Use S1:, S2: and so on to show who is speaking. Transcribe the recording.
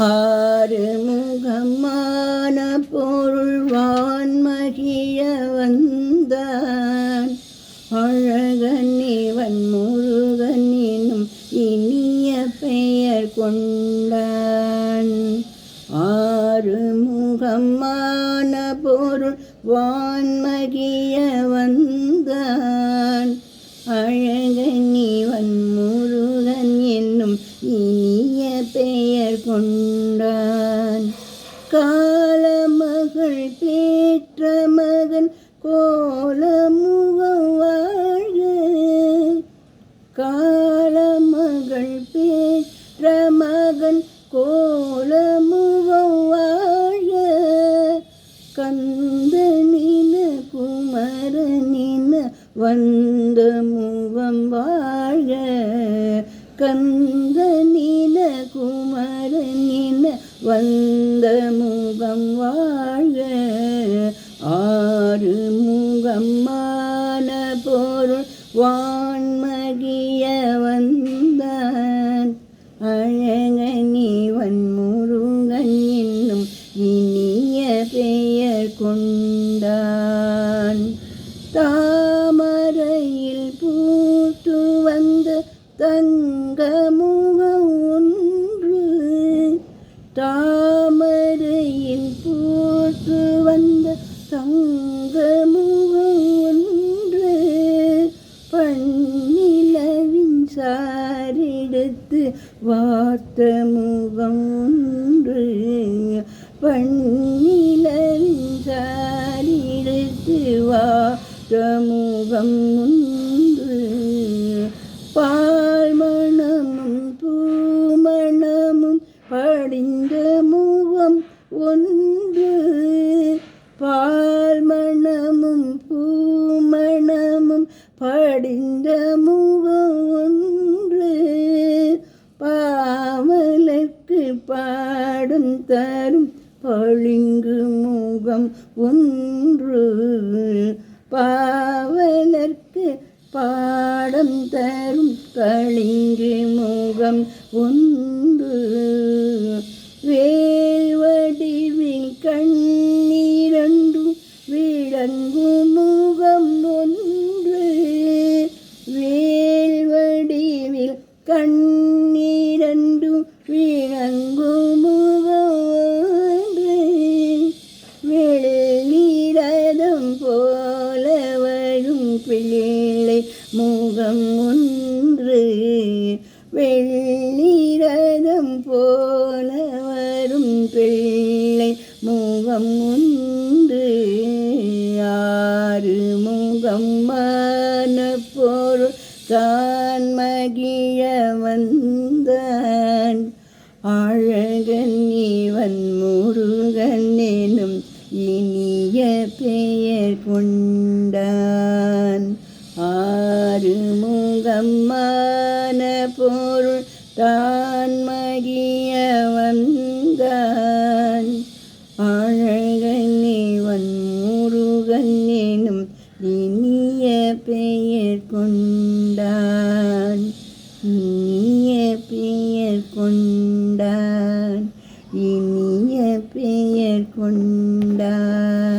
S1: ஆறுமுகமான பொருள் வான்மகிழ வந்தான் அழகன் இவன் முருகன் எனும் இனிய பெயர் கொண்டான். ஆறுமுகமான பொருள் வான்மகிழ வந்தான் அழகன் இவன் முருகன் என்னும் இனிய பெயர் கொண்டான். காலமகள் பேற்ற மகன் கோலமுகம் வாழ்க. காலமகள் பேற்ற மகன் கோலமுகம் வாழ்க. கந்தனின குமரனின வந்த முகம் வாழ்க. கந்தனின குமரனின வந்த முகம் வாழ்க. ஆறுமுகமான பொருள் வான்மகிழ வந்தான் அழகன் இவன் முருகன் என்னும் இனிய பெயர் கொண்டான். தாமரையில் பூத்து வந்த தங்கமுகம் ஒன்று. தாமரையில் பூத்து வந்த தங்கமுகம் ஒன்று. பன்னிலவின் சாரெடுத்து வார்த்த முகம் ஒன்று. பன்னிலவின் சாரெடுத்து வார்த்த முகம் ஒன்று. பால் மணமும் பூமணமும் படிந்த முகம் ஒன்று. பால் மணமும் பூமணமும் படிந்த முகம் ஒன்று. பாவலர்க்கு பாடம் தரும் பளிங்கு முகம் ஒன்று. பாவலர்க்கு பாடம் தரும் பளிங்கு முகம் ஒன்று. வேல்வடிவில் கண்ணிரண்டு விளங்கும் முகம் ஒன்று. வேல்வடிவில் கண்ணிரண்டு விளங்கும் முகம் ஒன்று. வெள்ளிரதம் போல வரும் பிள்ளை முகம் ஒன்று. வெள்ளிரதம் போல வரும் பிள்ளை முகம் ஒன்று. ஆறுமுகமான பொருள் தான் மகிழ வந்தான் அழகன் இவன் முருகன் எனும் இனிய பெயர் கொண்டான். ஆறுமுகமான பொருள் தான் மகிழ வந்தான் அழகன் இவன் முருகன் எனும் இனிய பெயர் கொண்டான். இனிய பெயர் கொண்டான். இனிய பெயர் கொண்டான்.